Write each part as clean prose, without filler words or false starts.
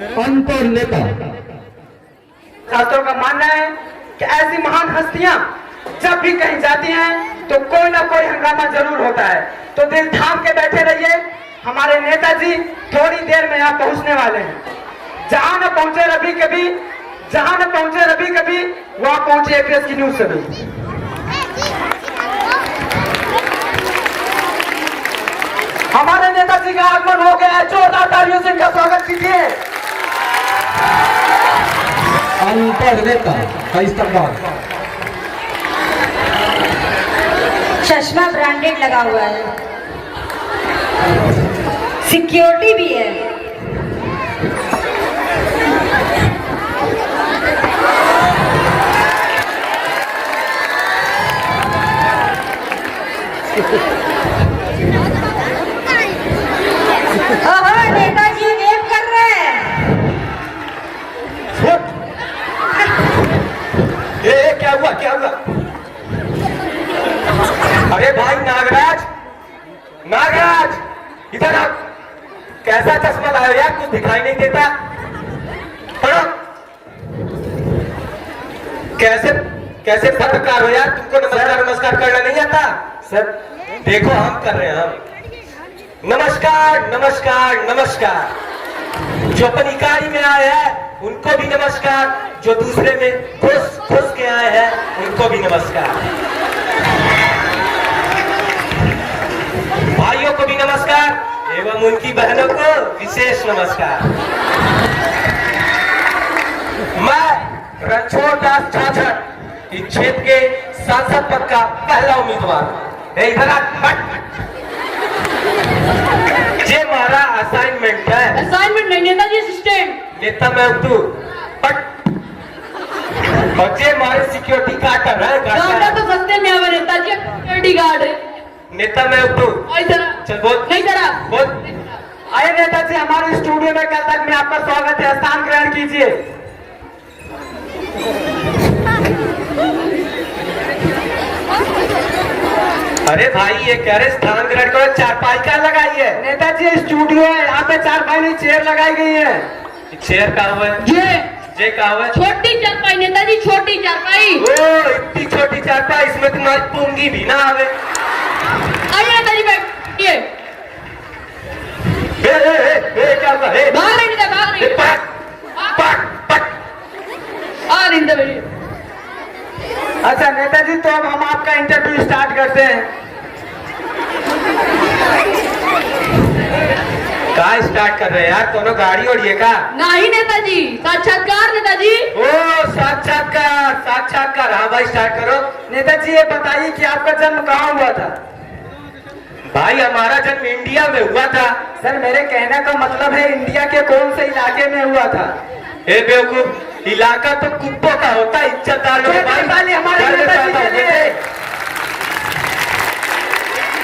अंतर नेता। शास्त्रों का मानना है कि ऐसी महान हस्तियां जब भी कहीं जाती हैं तो कोई ना कोई हंगामा जरूर होता है। तो दिल थाम के बैठे रहिए, हमारे नेताजी थोड़ी देर में यहाँ पहुंचने वाले हैं। जहां न पहुंचे रवि कभी, जहां न पहुंचे रवि कभी, वहां पहुंचे एपीएस की न्यूज सभी। हमारे नेताजी का आगमन हो गया है, जोरदार तालियों से इनका स्वागत कीजिए। अंतर नेता का इस्तेमाल। चश्मा ब्रांडेड लगा हुआ है, सिक्योरिटी भी है। नेताजी वेव कर रहे हैं। क्या हुआ क्या हुआ? अरे भाई नागराज, नागराज इधर आ। कैसा चश्मा लाए यार, कुछ दिखाई नहीं देता। पढ़ो। कैसे पत्रकार हो यार, तुमको नमस्कार करना नहीं आता? सर देखो हम कर रहे हैं, हम नमस्कार। जो अपन इकाई में आए हैं उनको भी नमस्कार, जो दूसरे में घुस के आए हैं उनको भी नमस्कार, भाइयों को भी नमस्कार एवं उनकी बहनों को विशेष नमस्कार। मैं रणछोड़ दास झाझड़ इस क्षेत्र के सांसद पद का पहला उम्मीदवार। इधर ये हमारा असाइनमेंट है। असाइनमेंट नहीं, नेताजी असिस्टेंट। नेता मैं तू पट, और ये हमारे सिक्योरिटी गार्ड है। गार्ड तो सस्ते में आवे, नेताजी सिक्योरिटी गार्ड है। नेता मैं तू चल बोल। नहीं जरा बोल। आइए नेताजी, हमारे स्टूडियो में कल तक में आपका स्वागत है, स्थान ग्रहण कीजिए। अरे भाई ये कह रहे स्थान ग्रहण करो, चारपाई क्या लगाई है? नेताजी स्टूडियो है, यहाँ पे चारपाई नहीं चेयर लगाई गई है। चेयर कहाँ हुआ है? ये कहाँ हुआ है? छोटी चारपाई नेताजी, छोटी चारपाई। ओ इतनी छोटी चारपाई, इसमें तुम्हारी पूंगी भी ना आवे। आइए नेताजी बैठिए। क्या हुआ? बाहर नहीं निकल, बाहर नहीं। आ नहीं बैठिए। अच्छा नेताजी, तो अब हम आपका इंटरव्यू स्टार्ट करते हैं। कहाँ स्टार्ट कर रहे हैं यार, कोनो गाड़ी और ये का? नहीं नेताजी, साक्षात्कार नेताजी। ओ साक्षात्कार। हाँ भाई स्टार्ट करो। नेताजी ये बताइए कि आपका जन्म कहाँ हुआ था? भाई हमारा जन्म इंडिया में हुआ था। सर मेरे कहने का मतलब है इंडिया के कौन से इलाके में हुआ था? ए बेवकूफ, इलाका तो कुत्तों का होता है, इज्जतदार हमारे नेताजी के लिए।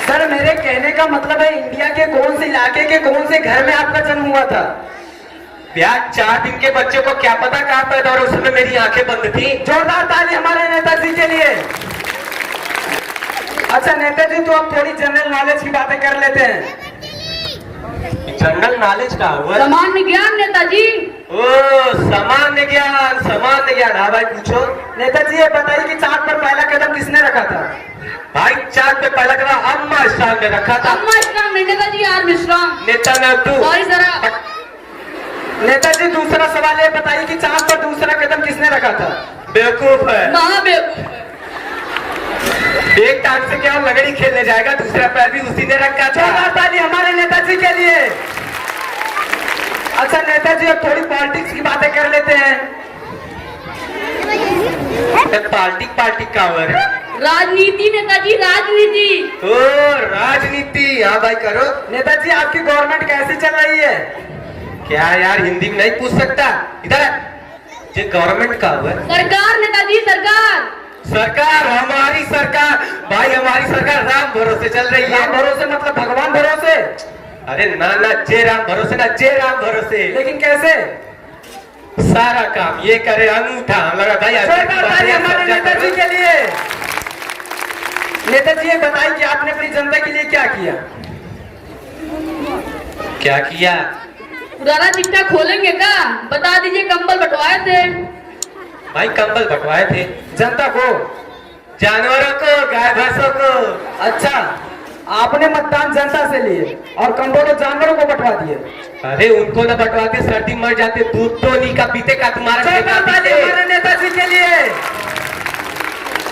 सर मेरे कहने का मतलब है इंडिया के कौन से इलाके के कौन से घर में आपका जन्म हुआ था? यार 4 दिन के बच्चे को क्या पता कहाँ पैदा हो, उस समय मेरी आंखें बंद थी। जोरदार ताली हमारे नेताजी के लिए। अच्छा नेताजी, तो अब थोड़ी जनरल नॉलेज की बातें कर लेते हैं। जनरल नॉलेज का हुआ? सामान्य ज्ञान नेताजी। ओ सामान्य ज्ञान। हाँ भाई पूछो। नेताजी ये बताइए कि चांद पर पहला कदम किसने रखा था? भाई चांद पे पहला कदम अम्मा स्ट्रांग ने रखा था। अम्मा स्ट्रांग नहीं नेताजी, आर्मस्ट्रांग। नेता मैं तू। सॉरी जरा। नेताजी दूसरा सवाल ये बताइए कि चांद पर दूसरा कदम किसने रखा था? बेवकूफ है। महाबेवकूफ। एक टांग से क्या लगड़ी खेलने जाएगा, दूसरा पैर भी उसी ने रखा था। हमारे नेताजी के लिए। अच्छा नेताजी, अब थोड़ी पॉलिटिक्स की बातें कर लेते हैं। पॉलिटिक का हुआ है? राजनीति नेताजी, राजनीति। ओ राजनीति। हाँ भाई करो। नेताजी आपकी गवर्नमेंट कैसी चल रही है? क्या यार हिंदी में नहीं पूछ सकता? इधर ये गवर्नमेंट का हुआ? सरकार नेताजी, सरकार। हमारी सरकार। भाई हमारी सरकार राम भरोसे चल रही है। राम भरोसे मतलब भगवान भरोसे? अरे ना जय राम भरोसे, ना जय राम भरोसे। लेकिन कैसे? सारा काम ये करे अंगूठा हमारा भाई। हमारे नेताजी के लिए। नेताजी ये बताइए कि आपने अपनी जनता के लिए क्या किया? पुराना चिट्ठा खोलेंगे क्या? बता दीजिए, कंबल बंटवाए थे। भाई कंबल बंटवाए थे जनता को, जानवरों को, गाय भैंसों को। अच्छा आपने मतदान जनता से लिए और कंबल जानवरों को बंटवा दिए। अरे उनको न बंटवाते, सर्दी मर जाते, दूध तो नहीं का पीते का तुम्हारा ठेका पीते। हमारे नेताजी के लिए।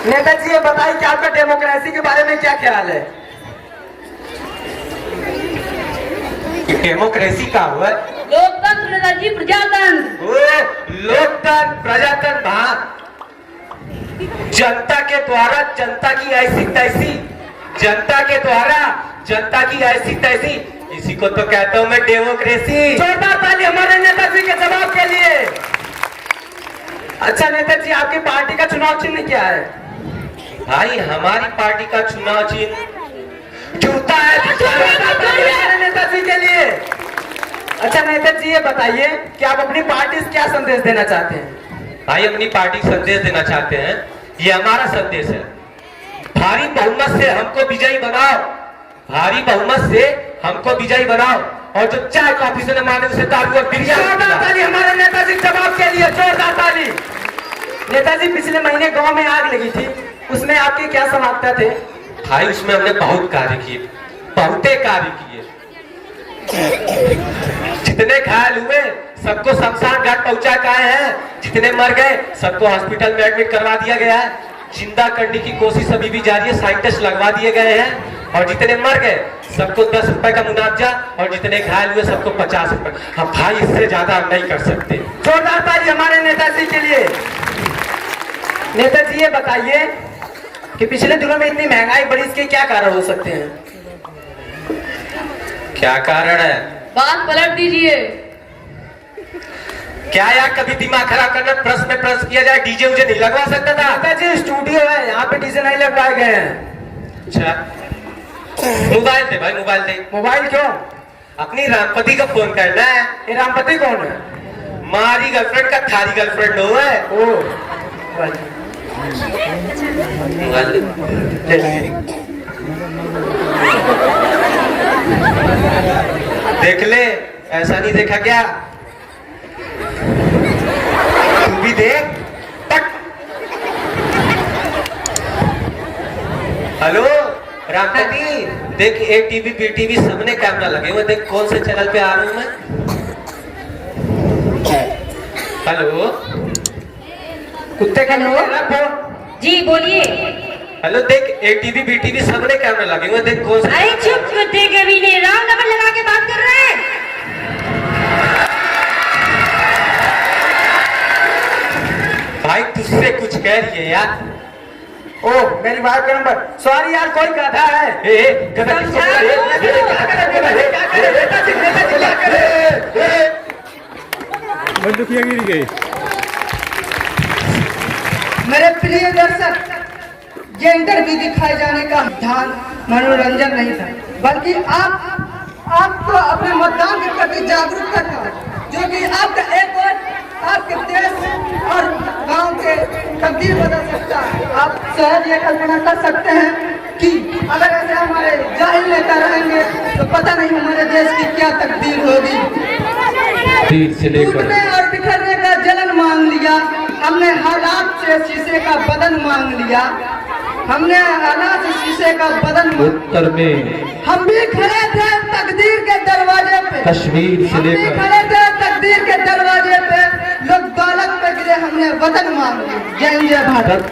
नेताजी ये बताइए कि आपका डेमोक्रेसी के बारे में क्या ख्याल है? डेमोक्रेसी का हुआ लोकतंत्र नेताजी, प्रजातंत्र। वो लोकतंत्र प्रजातंत्र भाग जनता के द्वारा जनता की ऐसी तैसी, जनता के द्वारा जनता की ऐसी तैसी, इसी को तो कहता हूं मैं डेमोक्रेसी। जोरदार ताली हमारे नेताजी के जवाब के लिए। अच्छा नेताजी आपकी पार्टी का चुनाव चिन्ह क्या है? भाई हमारी पार्टी का चुनाव चिन्ह जूता है। हमारे नेताजी के लिए। अच्छा नेताजी ये बताइए कि आप अपनी पार्टी से क्या संदेश देना चाहते हैं? भाई अपनी पार्टी को संदेश देना चाहते हैं, ये हमारा संदेश है। भारी बहुमत से हमको विजयी बनाओ, भारी बहुमत से हमको विजयी बनाओ, और जो चाय कॉफी से न माने उसे दारू और बिरयानी। जोरदार ताली हमारे नेताजी जवाब के लिए, जोरदार ताली। नेताजी पिछले महीने गांव में आग लगी थी, उसमें आपके क्या समाप्ता थे? भाई उसमें हमने बहुत कार्य किए, बहुते कार्य किए। जितने घायल हुए सबको शमशान घाट पहुंचा के आए हैं, जितने मर गए सबको हॉस्पिटल में एडमिट करवा दिया गया है। जिंदा करने की कोशिश अभी भी जारी है, साइंटिस्ट लगवा दिए गए हैं, और जितने मर गए सबको 10 रुपए का मुआवजा, और जितने घायल हुए सबको 50 रुपए। हम भाई इससे ज्यादा हम नहीं कर सकते। जोरदार ताली हमारे नेताजी के लिए। नेताजी ये बताइए कि पिछले दिनों में इतनी महंगाई बढ़ी, इसके क्या कारण हो सकते हैं? क्या कारण है? बात पलट दीजिए। क्या यार कभी दिमाग खराब करना, प्रश्न में प्रश्न किया जाए, डीजे उजे नहीं लगवा सकता था? नेताजी स्टूडियो है, यहाँ पे डीजे नहीं लगवाए गए हैं। अच्छा मोबाइल दे भाई, मोबाइल दे। मोबाइल क्यों? अपनी रामपति का फोन करना है। ये रामपति कौन है? मारी गर्लफ्रेंड का थारी गर्लफ्रेंड हो है। ओ मोबाइल दे। देख ले, ऐसा नहीं देखा क्या? तू भी देख। पट। हेलो रामपति, देख ए टीवी बी टीवी सबने कैमरा लगे हुए, देख कौन से चैनल पे आ रहा हूं मैं। हेलो कुत्ते का लोग। जी बोलिए। हेलो देख ए टीवी बी टीवी सबने कैमरा लगे हुए, देख कौन से। अरे चुप कुत्ते के भी नहीं, रॉन्ग नंबर लगा के बात कर रहे हैं। भाई तुझसे कुछ कह रही है यार। ओ मेरी वाइफ का नंबर। सॉरी यार कोई गधा है। गधा किसको बंदूकिया गिर गई। मेरे प्रिय दर्शक, ये इंटरव्यू दिखाए जाने का ध्यान मनोरंजन नहीं था, बल्कि आपको अपने मतदान के प्रति जागरूक करना, जो कि आपका एक वोट आपके देश और गांव के तकदीर बदल सकता है। आप सहज ये कल्पना कर सकते हैं कि अगर ऐसे हमारे जाहिल नेता रहेंगे तो पता नहीं हमारे देश की क्या तकदीर होगी। टूटने और बिखरने का जलन मांग लिया हमने, हालात से शीशे का बदन मांग लिया हमने, हालात से शीशे का बदन। उत्तर में हम भी खड़े थे तकदीर के दरवाजे पे, कश्मीर से हम भी लेकर खड़े थे तकदीर के दरवाजे पे, लोग दौलत पे गिरे हमने वतन मांग लिया। जय हिंद जय भारत।